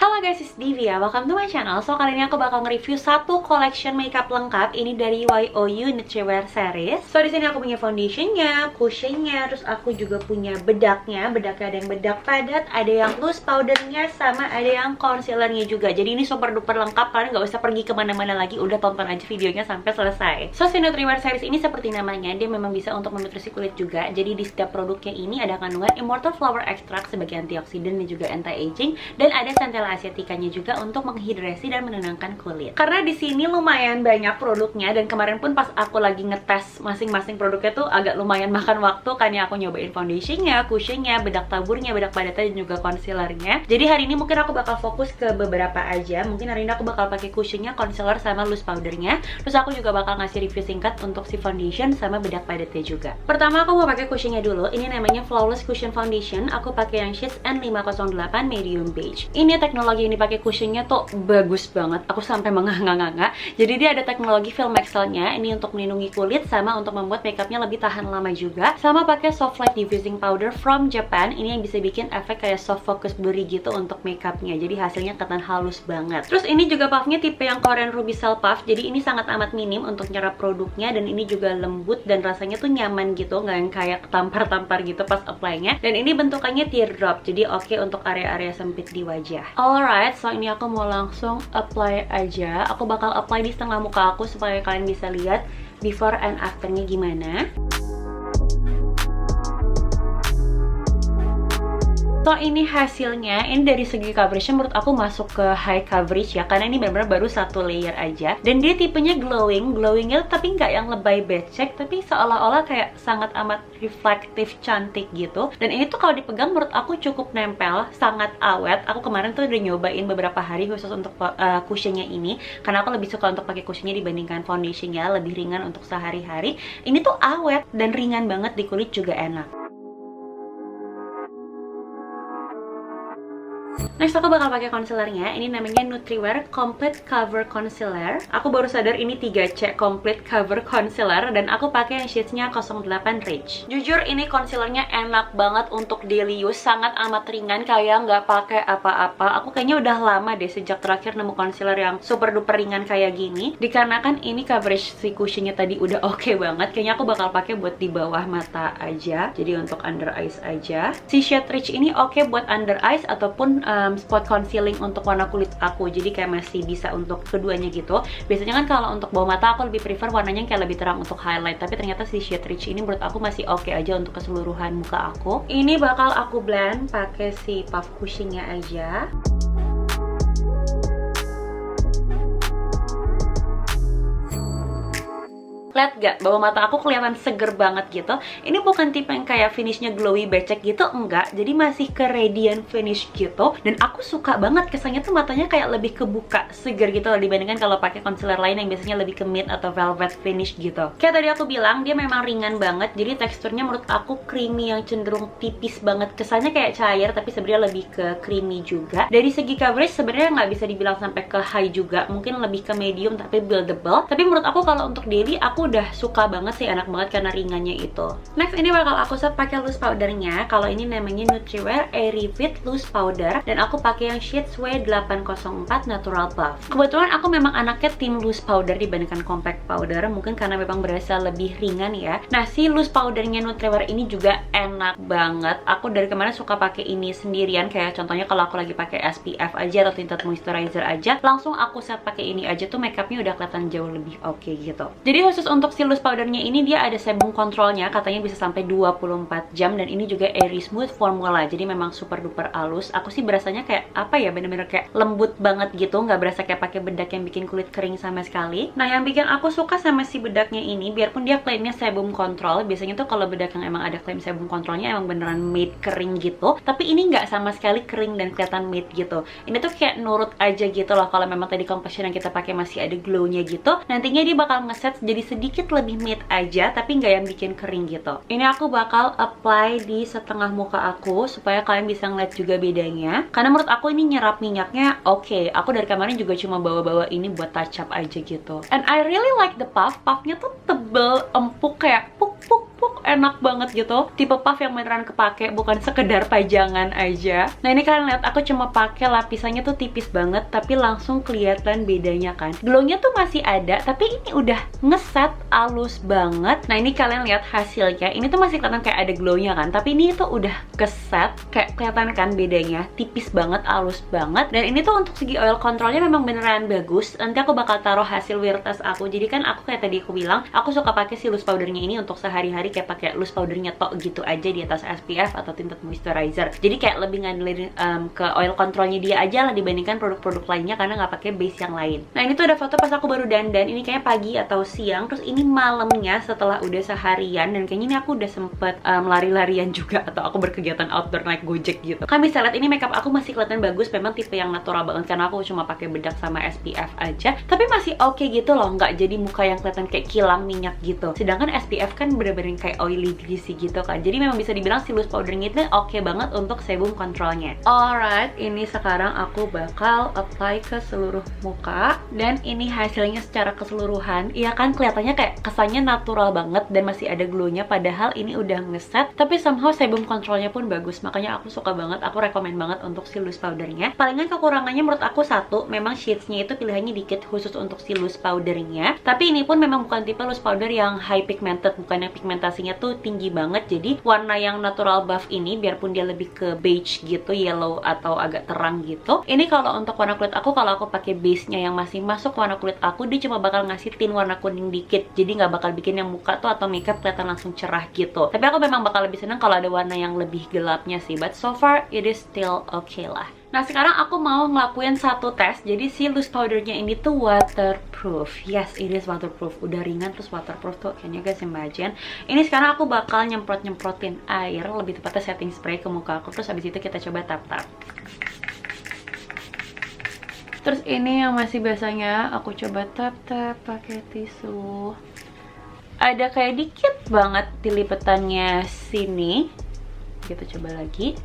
Halo guys, it's Divya, welcome to my channel. So kali ini aku bakal nge-review satu collection makeup lengkap. Ini dari YOU Nutriwear series. So di sini aku punya foundationnya, cushionnya, terus aku juga punya bedaknya. Bedaknya ada yang bedak padat, ada yang loose powdernya, sama ada yang concealernya juga. Jadi ini super duper lengkap, kalian nggak usah pergi kemana-mana lagi, udah tonton aja videonya sampai selesai. So si Nutriwear series ini seperti namanya, dia memang bisa untuk menutrisi kulit juga. Jadi di setiap produknya ini ada kandungan immortal flower extract sebagai antioksidan dan juga anti-aging, dan ada centella asiaticanya juga untuk menghidrasi dan menenangkan kulit. Karena di sini lumayan banyak produknya, dan kemarin pun pas aku lagi ngetes masing-masing produknya tuh agak lumayan makan waktu, kan ya aku nyobain foundationnya, cushionnya, bedak taburnya, bedak padatnya, dan juga concealernya. Jadi hari ini mungkin aku bakal fokus ke beberapa aja. Mungkin hari ini aku bakal pakai cushionnya, concealer, sama loose powdernya. Terus aku juga bakal ngasih review singkat untuk si foundation sama bedak padatnya juga. Pertama aku mau pakai cushionnya dulu. Ini namanya Flawless Cushion Foundation. Aku pakai yang shades N508 medium beige. Ini teknologi yang dipakai cushionnya tuh bagus banget. Aku sampai menganga-nganga. Jadi dia ada teknologi film Excel-nya. Ini untuk melindungi kulit sama untuk membuat makeupnya lebih tahan lama juga. Sama pakai soft light diffusing powder from Japan. Ini yang bisa bikin efek kayak soft focus blurry gitu untuk makeupnya. Jadi hasilnya kelihatan halus banget. Terus ini juga puffnya tipe yang Korean Ruby Cell Puff. Jadi ini sangat amat minim untuk nyerap produknya, dan ini juga lembut dan rasanya tuh nyaman gitu, nggak yang kayak tampar-tampar gitu pas apply-nya. Dan ini bentukannya teardrop. Jadi oke untuk area-area sempit di wajah. Alright, so ini aku mau langsung apply aja. Aku bakal apply di setengah muka aku supaya kalian bisa lihat before and afternya gimana. So ini hasilnya, ini dari segi coverage menurut aku masuk ke high coverage ya, karena ini benar-benar baru satu layer aja. Dan dia tipenya glowingnya tapi nggak yang lebay becek, tapi seolah-olah kayak sangat amat reflektif, cantik gitu. Dan ini tuh kalau dipegang menurut aku cukup nempel, sangat awet. Aku kemarin tuh udah nyobain beberapa hari khusus untuk cushionnya ini, karena aku lebih suka untuk pakai cushionnya dibandingkan foundationnya, lebih ringan untuk sehari-hari. Ini tuh awet dan ringan banget di kulit, juga enak. Next aku bakal pakai concealernya. Ini namanya Nutriwear Complete Cover Concealer. Aku baru sadar ini 3C Complete Cover Concealer, dan aku pakai yang shadesnya 08 Rich. Jujur ini concealernya enak banget untuk daily use, sangat amat ringan, kayak nggak pakai apa-apa. Aku kayaknya udah lama deh sejak terakhir nemu concealer yang super duper ringan kayak gini. Dikarenakan ini coverage si cushionnya tadi udah oke banget, kayaknya aku bakal pakai buat di bawah mata aja. Jadi untuk under eyes aja. Si shade Rich ini oke buat under eyes ataupun spot concealing untuk warna kulit aku. Jadi kayak masih bisa untuk keduanya gitu. Biasanya kan kalau untuk bawah mata aku lebih prefer warnanya yang kayak lebih terang untuk highlight, tapi ternyata si shade Rich ini menurut aku masih oke aja untuk keseluruhan muka aku. Ini bakal aku blend pakai si puff cushionnya aja. Lihat gak? Bawah mata aku kelihatan seger banget gitu. Ini bukan tipe yang kayak finishnya glowy becek gitu, enggak. Jadi masih ke radiant finish gitu. Dan aku suka banget kesannya tuh matanya kayak lebih kebuka, seger gitu loh, dibandingkan kalau pakai concealer lain yang biasanya lebih ke matte atau velvet finish gitu. Kayak tadi aku bilang, dia memang ringan banget. Jadi teksturnya menurut aku creamy yang cenderung tipis banget. Kesannya kayak cair, tapi sebenarnya lebih ke creamy juga. Dari segi coverage sebenarnya nggak bisa dibilang sampai ke high juga. Mungkin lebih ke medium tapi buildable. Tapi menurut aku kalau untuk daily, aku udah suka banget sih, enak banget karena ringannya itu. Next ini bakal aku set pakai loose powdernya. Kalau ini namanya Nutriwear Airy Fit Loose Powder, dan aku pakai yang shades W804 Natural Puff. Kebetulan aku memang anaknya tim loose powder dibandingkan compact powder, mungkin karena memang berasa lebih ringan ya. Nah si loose powdernya Nutriwear ini juga enak banget. Aku dari kemarin suka pakai ini sendirian, kayak contohnya kalau aku lagi pakai SPF aja atau tinted moisturizer aja, langsung aku set pakai ini aja tuh makeupnya udah kelihatan jauh lebih oke gitu. Jadi khusus untuk si loose powdernya ini dia ada sebum kontrolnya, katanya bisa sampai 24 jam, dan ini juga airy smooth formula, jadi memang super duper halus. Aku sih berasanya kayak apa ya, bener-bener kayak lembut banget gitu, nggak berasa kayak pakai bedak yang bikin kulit kering sama sekali. Nah yang bikin aku suka sama si bedaknya ini, biarpun dia klaimnya sebum control, biasanya tuh kalau bedak yang emang ada klaim sebum kontrolnya emang beneran matte kering gitu, tapi ini nggak sama sekali kering dan kelihatan matte gitu. Ini tuh kayak nurut aja gitu loh. Kalau memang tadi complexion yang kita pakai masih ada glownya gitu, nantinya dia bakal ngeset jadi sedikit lebih matte aja, tapi nggak yang bikin kering gitu. Ini aku bakal apply di setengah muka aku supaya kalian bisa ngeliat juga bedanya. Karena menurut aku ini nyerap minyaknya oke. Aku dari kemarin juga cuma bawa-bawa ini buat touch up aja gitu. And I really like the puff. Puffnya tuh tebel, empuk, kayak puk puk puk. enak banget gitu. Tipe puff yang beneran kepake, bukan sekedar pajangan aja. Nah ini kalian lihat, aku cuma pakai lapisannya tuh tipis banget, tapi langsung kelihatan bedanya kan. Glownya tuh masih ada, tapi ini udah ngeset halus banget. Nah ini kalian lihat hasilnya, ini tuh masih kelihatan kayak ada glownya kan, tapi ini tuh udah keset, kayak kelihatan kan bedanya, tipis banget, halus banget. Dan ini tuh untuk segi oil controlnya memang beneran bagus. Nanti aku bakal taruh hasil wear test aku. Jadi kan aku kayak tadi aku bilang, aku suka pakai si loose powdernya ini untuk sehari-hari, kayak pakai loose powdernya tok gitu aja di atas SPF atau tinted moisturizer. Jadi kayak lebih ngandelin ke oil controlnya dia aja lah dibandingkan produk-produk lainnya, karena nggak pakai base yang lain. Nah ini tuh ada foto pas aku baru dandan, ini kayaknya pagi atau siang, terus ini malamnya setelah udah seharian, dan kayaknya ini aku udah sempet lari-larian juga atau aku berkegiatan outdoor naik Gojek gitu. Kalian bisa lihat ini makeup aku masih kelihatan bagus, memang tipe yang natural banget karena aku cuma pakai bedak sama SPF aja, tapi masih oke gitu loh, nggak jadi muka yang kelihatan kayak kilang minyak gitu. Sedangkan SPF kan bener-bener kayak oily greasy gitu kan, jadi memang bisa dibilang si loose powdernya itu oke banget untuk sebum kontrolnya. Alright, ini sekarang aku bakal apply ke seluruh muka, dan ini hasilnya secara keseluruhan. Iya kan, kelihatannya kayak kesannya natural banget dan masih ada glownya, padahal ini udah ngeset, tapi somehow sebum kontrolnya pun bagus. Makanya aku suka banget, aku rekomen banget untuk si loose powdernya. Palingan kekurangannya menurut aku satu, memang shadesnya itu pilihannya dikit khusus untuk si loose powdernya. Tapi ini pun memang bukan tipe loose powder yang high pigmented, bukan yang pigmentasinya tuh tinggi banget. Jadi warna yang natural buff ini, biarpun dia lebih ke beige gitu, yellow atau agak terang gitu, ini kalau untuk warna kulit aku, kalau aku pakai base nya yang masih masuk warna kulit aku, dia cuma bakal ngasih tint warna kuning dikit, jadi nggak bakal bikin yang muka tuh atau makeup kelihatan langsung cerah gitu. Tapi aku memang bakal lebih senang kalau ada warna yang lebih gelapnya sih, but so far it is still okay lah. Nah sekarang aku mau ngelakuin satu tes. Jadi si loose powdernya ini tuh waterproof. Yes, it is waterproof. Udah ringan terus waterproof tuh, kayaknya guys imagine. Ini sekarang aku bakal nyemprot-nyemprotin air, lebih tepatnya setting spray ke muka aku. Terus habis itu kita coba tap-tap. Terus ini yang masih biasanya aku coba tap-tap pakai tisu. Ada kayak dikit banget di lipetannya sini. Kita coba lagi.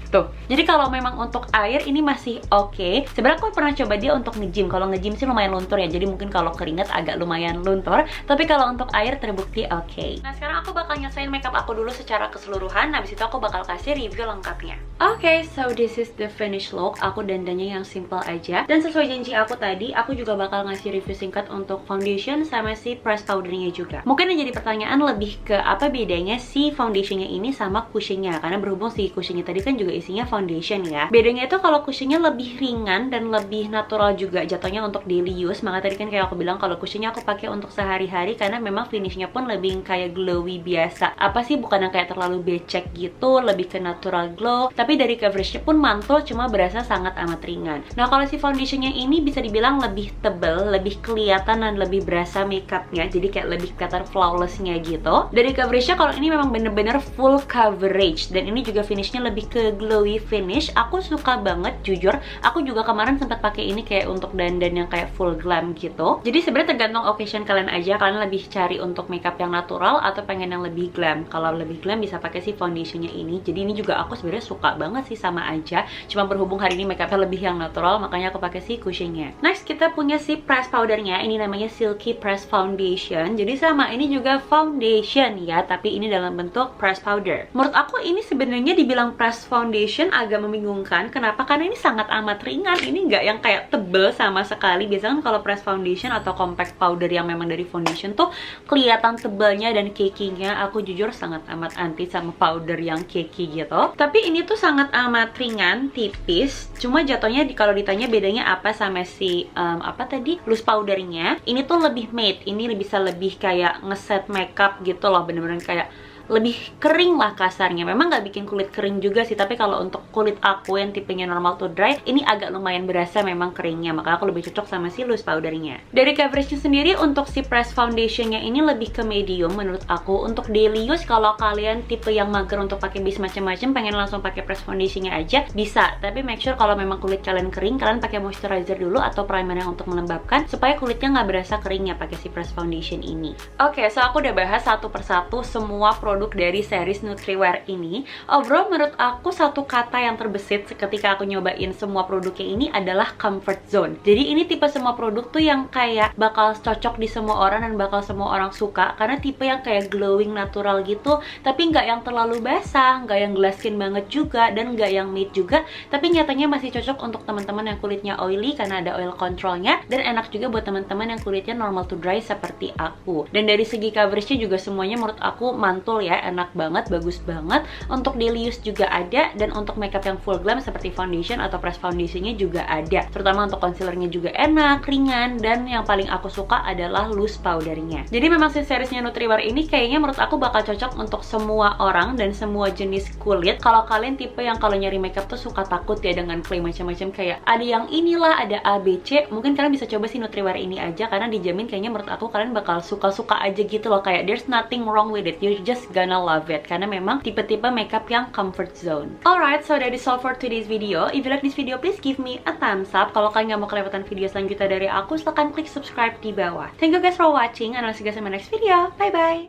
Tuh, jadi kalau memang untuk air ini masih oke. Sebenarnya aku pernah coba dia untuk nge-gym. Kalau nge-gym sih lumayan luntur ya, jadi mungkin kalau keringat agak lumayan luntur. Tapi kalau untuk air terbukti oke. Nah sekarang aku bakal nyelesain makeup aku dulu secara keseluruhan. Habis itu aku bakal kasih review lengkapnya. Oke, so this is the finished look. Aku dandannya yang simple aja. Dan sesuai janji aku tadi, aku juga bakal ngasih review singkat untuk foundation sama si pressed powdernya juga. Mungkin yang jadi pertanyaan lebih ke apa bedanya si foundationnya ini sama cushionnya. Karena berhubung si cushionnya tadi kan juga isinya foundation ya. Bedanya itu kalau cushionnya lebih ringan dan lebih natural juga jatuhnya untuk daily use. Maka tadi kan kayak aku bilang kalau cushionnya aku pakai untuk sehari-hari karena memang finishnya pun lebih kayak glowy biasa. Apa sih, bukan yang kayak terlalu becek gitu, lebih ke natural glow. Tapi dari coveragenya pun mantul, cuma berasa sangat amat ringan. Nah kalau si foundationnya ini bisa dibilang lebih tebel, lebih kelihatan dan lebih berasa makeupnya. Jadi kayak lebih kelihatan flawlessnya gitu. Dari coveragenya kalau ini memang bener-bener full coverage, dan ini juga finishnya lebih ke glowy finish. Aku suka banget, jujur. Aku juga kemarin sempat pakai ini kayak untuk dandan yang kayak full glam gitu. Jadi sebenarnya tergantung occasion kalian aja. Kalian lebih cari untuk makeup yang natural atau pengen yang lebih glam. Kalau lebih glam bisa pakai si foundationnya ini. Jadi ini juga aku sebenarnya suka banget sih, sama aja. Cuma berhubung hari ini makeupnya lebih yang natural, makanya aku pakai si cushionnya. Next kita punya si press powdernya. Ini namanya Silky Press Foundation. Jadi sama, ini juga foundation ya, tapi ini dalam bentuk press powder. Menurut aku ini sebenarnya dibilang press foundation agak membingungkan. Kenapa? Karena ini sangat amat ringan. Ini nggak yang kayak tebel sama sekali. Biasanya kan kalau press foundation atau compact powder yang memang dari foundation tuh kelihatan tebelnya dan cakey-nya. Aku jujur sangat amat anti sama powder yang cakey gitu. Tapi ini tuh sangat amat ringan, tipis. Cuma jatuhnya kalau ditanya bedanya apa sama si apa tadi loose powdernya, ini tuh lebih matte. Ini bisa lebih kayak ngeset makeup gitu loh, bener-bener kayak lebih kering lah kasarnya. Memang nggak bikin kulit kering juga sih, tapi kalau untuk kulit aku yang tipenya normal to dry, ini agak lumayan berasa memang keringnya. Maka aku lebih cocok sama si loose powdernya. Dari coveragenya sendiri untuk si press foundationnya ini lebih ke medium menurut aku. Untuk daily use kalau kalian tipe yang mager untuk pakai base macam-macam, pengen langsung pakai press foundationnya aja bisa. Tapi make sure kalau memang kulit kalian kering, kalian pakai moisturizer dulu atau primer yang untuk melembabkan supaya kulitnya nggak berasa keringnya pakai si press foundation ini. Oke, so aku udah bahas satu persatu semua produk produk dari series Nutriwear ini. Overall menurut aku satu kata yang terbesit ketika aku nyobain semua produknya ini adalah comfort zone. Jadi ini tipe semua produk tuh yang kayak bakal cocok di semua orang dan bakal semua orang suka, karena tipe yang kayak glowing natural gitu, tapi nggak yang terlalu basah, nggak yang glass skin banget juga, dan nggak yang matte juga, tapi nyatanya masih cocok untuk teman-teman yang kulitnya oily karena ada oil controlnya, dan enak juga buat teman-teman yang kulitnya normal to dry seperti aku. Dan dari segi coveragenya juga semuanya menurut aku mantul ya, enak banget, bagus banget. Untuk daily use juga ada, dan untuk makeup yang full glam seperti foundation atau press foundationnya juga ada. Terutama untuk concealernya juga enak, ringan, dan yang paling aku suka adalah loose powdernya. Jadi memang si seriesnya Nutriwear ini kayaknya menurut aku bakal cocok untuk semua orang dan semua jenis kulit. Kalau kalian tipe yang kalau nyari makeup tuh suka takut ya dengan klaim macam-macam kayak ada yang inilah, ada A, B, C, mungkin kalian bisa coba si Nutriwear ini aja, karena dijamin kayaknya menurut aku kalian bakal suka-suka aja gitu loh, kayak there's nothing wrong with it, you're just gonna love it, karena memang tipe-tipe makeup yang comfort zone. Alright, so that is all for today's video. If you like this video, please give me a thumbs up. Kalau kalian nggak mau kelewatan video selanjutnya dari aku, silahkan klik subscribe di bawah. Thank you guys for watching, and I'll see you guys in my next video. Bye bye.